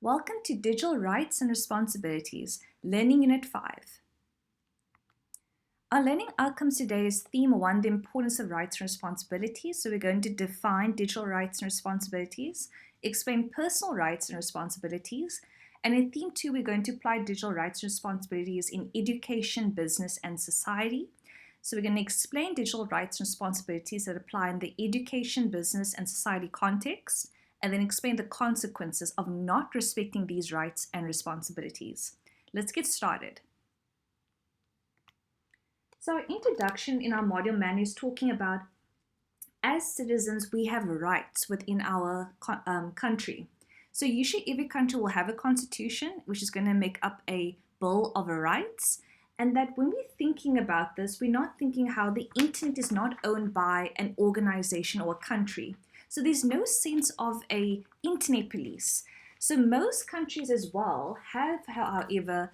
Welcome to Digital Rights and Responsibilities, Learning Unit 5. Our learning outcomes today is Theme 1, the importance of rights and responsibilities. So we're going to define digital rights and responsibilities, explain personal rights and responsibilities, and in Theme 2, we're going to apply digital rights and responsibilities in education, business, and society. So we're going to explain digital rights and responsibilities that apply in the education, business, and society context, and then explain the consequences of not respecting these rights and responsibilities. Let's get started. So our introduction in our module manual is talking about, as citizens, we have rights within our country. So usually every country will have a constitution, which is going to make up a Bill of Rights. And that when we're thinking about this, we're not thinking how the internet is not owned by an organization or a country. So there's no sense of a internet police. So most countries as well have, however,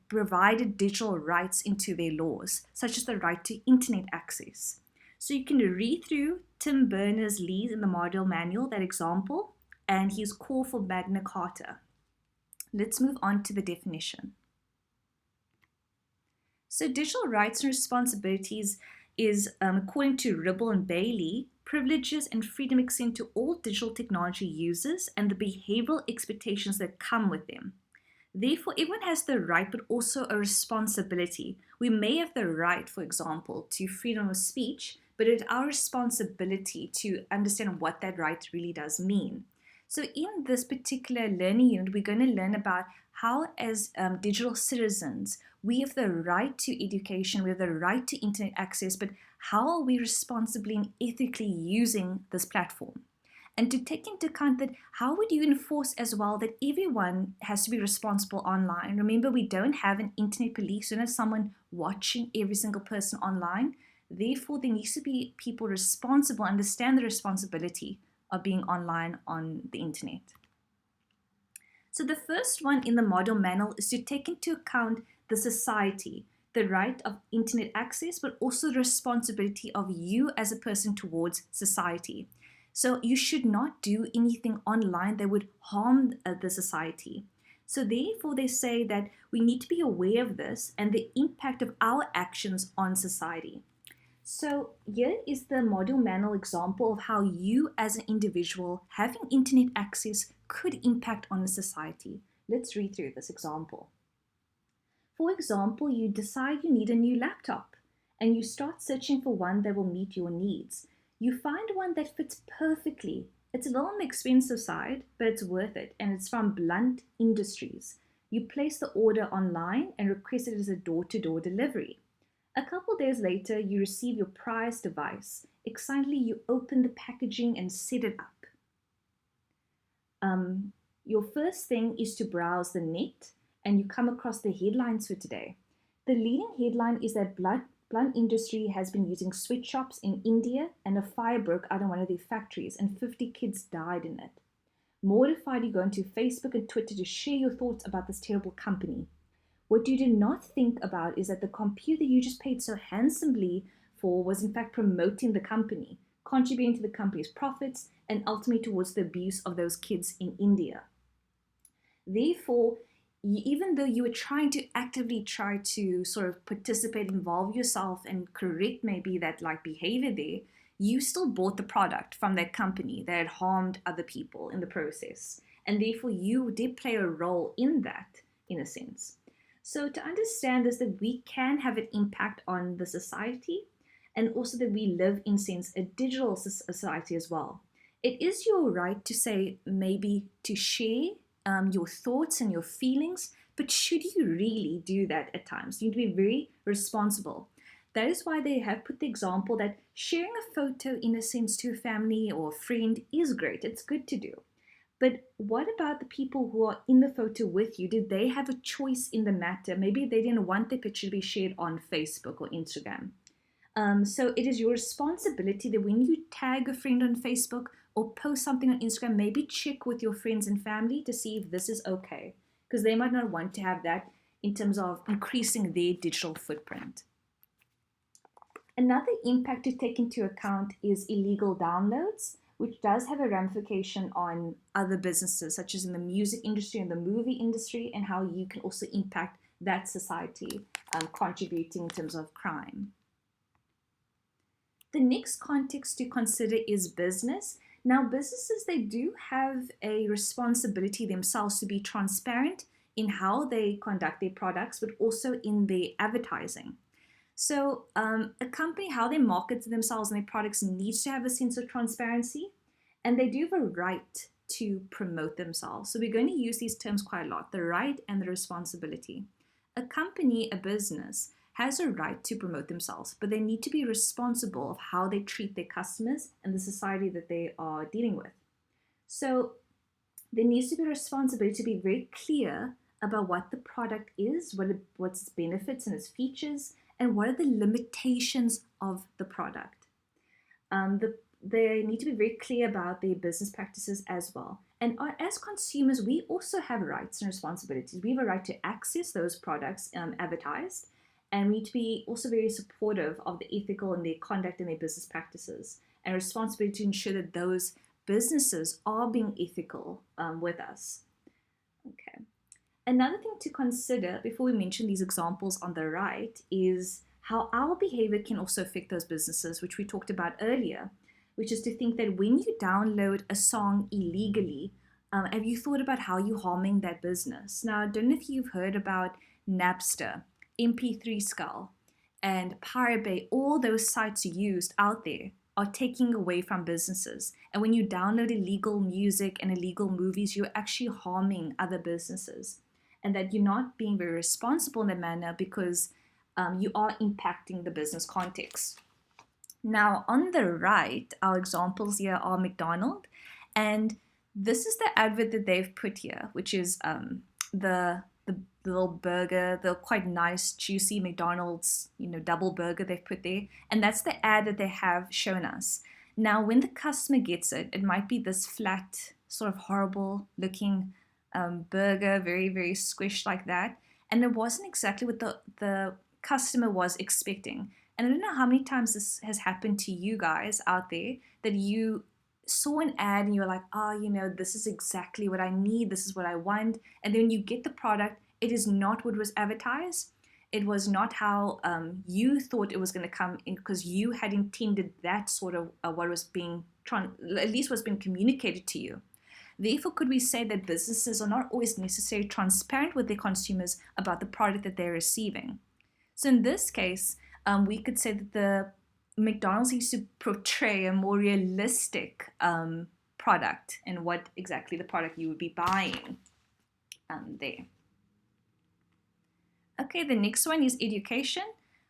provided digital rights into their laws, such as the right to internet access. So you can read through Tim Berners-Lee in the model manual, that example, and his call for Magna Carta. Let's move on to the definition. So digital rights and responsibilities is, according to Ribble and Bailey, privileges and freedom extend to all digital technology users and the behavioral expectations that come with them. Therefore, everyone has the right but also a responsibility. We may have the right, for example, to freedom of speech, but it's our responsibility to understand what that right really does mean. So in this particular learning unit, we're going to learn about how, as digital citizens, we have the right to education, we have the right to internet access, but how are we responsibly and ethically using this platform? And to take into account that, how would you enforce as well that everyone has to be responsible online? Remember, we don't have an internet police, we don't have someone watching every single person online. Therefore, there needs to be people responsible, understand the responsibility of being online on the internet. So the first one in the model manual is to take into account the society, the right of internet access, but also the responsibility of you as a person towards society. So you should not do anything online that would harm the society. So therefore they say that we need to be aware of this and the impact of our actions on society. So here is the module manual example of how you as an individual having internet access could impact on the society. Let's read through this example. For example, you decide you need a new laptop and you start searching for one that will meet your needs. You find one that fits perfectly. It's a little on the expensive side, but it's worth it, and it's from Blunt Industries. You place the order online and request it as a door-to-door delivery. A couple days later, you receive your prized device. Excitedly, you open the packaging and set it up. Your first thing is to browse the net, and you come across the headlines for today. The leading headline is that Blunt Industry has been using sweatshops in India, and a fire broke out in one of their factories and 50 kids died in it. Mortified, you go into Facebook and Twitter to share your thoughts about this terrible company. What you did not think about is that the computer you just paid so handsomely for was in fact promoting the company, contributing to the company's profits, and ultimately towards the abuse of those kids in India. Therefore, even though you were trying to actively try to sort of participate, involve yourself and correct maybe that like behavior there, you still bought the product from that company that had harmed other people in the process. And therefore you did play a role in that, in a sense. So to understand this, that we can have an impact on the society, and also that we live in sense a digital society as well. It is your right to say, maybe to share your thoughts and your feelings, but should you really do that at times? You need to be very responsible. That is why they have put the example that sharing a photo in a sense to a family or a friend is great. It's good to do. But what about the people who are in the photo with you? Did they have a choice in the matter? Maybe they didn't want their picture to be shared on Facebook or Instagram. So it is your responsibility that when you tag a friend on Facebook or post something on Instagram, maybe check with your friends and family to see if this is okay, because they might not want to have that in terms of increasing their digital footprint. Another impact to take into account is illegal downloads. which does have a ramification on other businesses, such as in the music industry and the movie industry, and how you can also impact that society, contributing in terms of crime. The next context to consider is business. Now, businesses, they do have a responsibility themselves to be transparent in how they conduct their products, but also in their advertising. So, a company, how they market themselves and their products needs to have a sense of transparency, and they do have a right to promote themselves. So, we're going to use these terms quite a lot, the right and the responsibility. A company, a business, has a right to promote themselves, but they need to be responsible of how they treat their customers and the society that they are dealing with. So, there needs to be a responsibility to be very clear about what the product is, what's its benefits and its features, and what are the limitations of the product. They need to be very clear about their business practices as well. And as consumers, we also have rights and responsibilities. We have a right to access those products advertised, and we need to be also very supportive of the ethical and their conduct and their business practices, and responsibility to ensure that those businesses are being ethical with us. Okay. Another thing to consider before we mention these examples on the right is how our behavior can also affect those businesses, which we talked about earlier, which is to think that when you download a song illegally, have you thought about how you're harming that business? Now, I don't know if you've heard about Napster, MP3 Skull, and Pirate Bay. All those sites used out there are taking away from businesses. And when you download illegal music and illegal movies, you're actually harming other businesses. And that you're not being very responsible in that manner because you are impacting the business context. Now, on the right, our examples here are McDonald's. And this is the advert that they've put here, which is the little burger, the quite nice, juicy McDonald's, double burger they've put there. And that's the ad that they have shown us. Now, when the customer gets it, it might be this flat, sort of horrible looking burger, very, very squished like that. And it wasn't exactly what the customer was expecting. And I don't know how many times this has happened to you guys out there that you saw an ad and you're like, this is exactly what I need. This is what I want. And then when you get the product, it is not what was advertised. It was not how you thought it was going to come in, because you had intended that sort of what was being, at least what's been communicated to you. Therefore, could we say that businesses are not always necessarily transparent with their consumers about the product that they're receiving? So in this case, we could say that the McDonald's needs to portray a more realistic product and what exactly the product you would be buying there. Okay, the next one is education.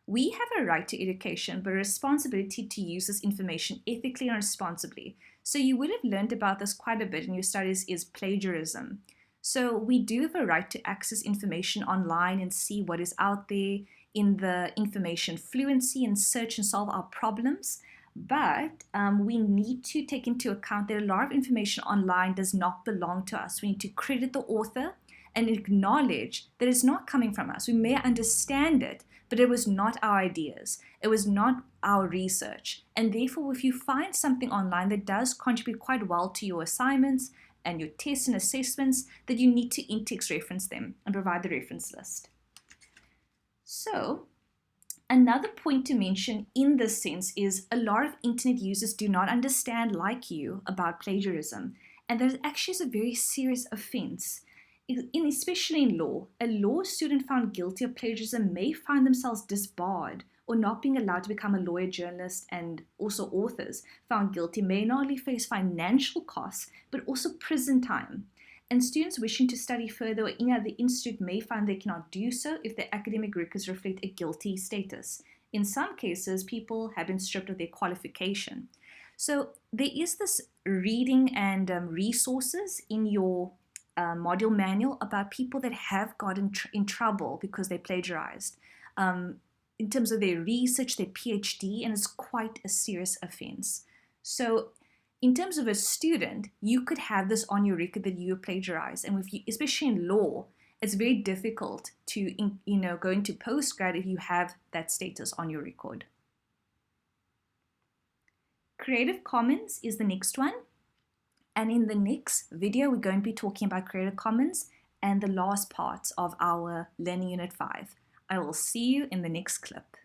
We have a right to education, but a responsibility to use this information ethically and responsibly. So you would have learned about this quite a bit in your studies, is plagiarism. So we do have a right to access information online and see what is out there in the information fluency and search and solve our problems. But we need to take into account that a lot of information online does not belong to us. We need to credit the author and acknowledge that it's not coming from us. We may understand it, but it was not our ideas. It was not our research. And therefore, if you find something online that does contribute quite well to your assignments and your tests and assessments, that you need to in-text reference them and provide the reference list. So, another point to mention in this sense is a lot of internet users do not understand, like you, about plagiarism. And that actually is a very serious offense. Especially in law, a law student found guilty of plagiarism may find themselves disbarred or not being allowed to become a lawyer, journalist, and also authors found guilty may not only face financial costs, but also prison time. And students wishing to study further or any other institute may find they cannot do so if their academic records reflect a guilty status. In some cases, people have been stripped of their qualification. So there is this reading and resources in your module manual about people that have gotten in trouble because they plagiarized in terms of their research, their PhD, and it's quite a serious offense. So in terms of a student, you could have this on your record that you plagiarized, and if you, especially in law, it's very difficult to go into postgrad if you have that status on your record. Creative Commons is the next one. And in the next video, we're going to be talking about Creative Commons and the last part of our Learning Unit 5. I will see you in the next clip.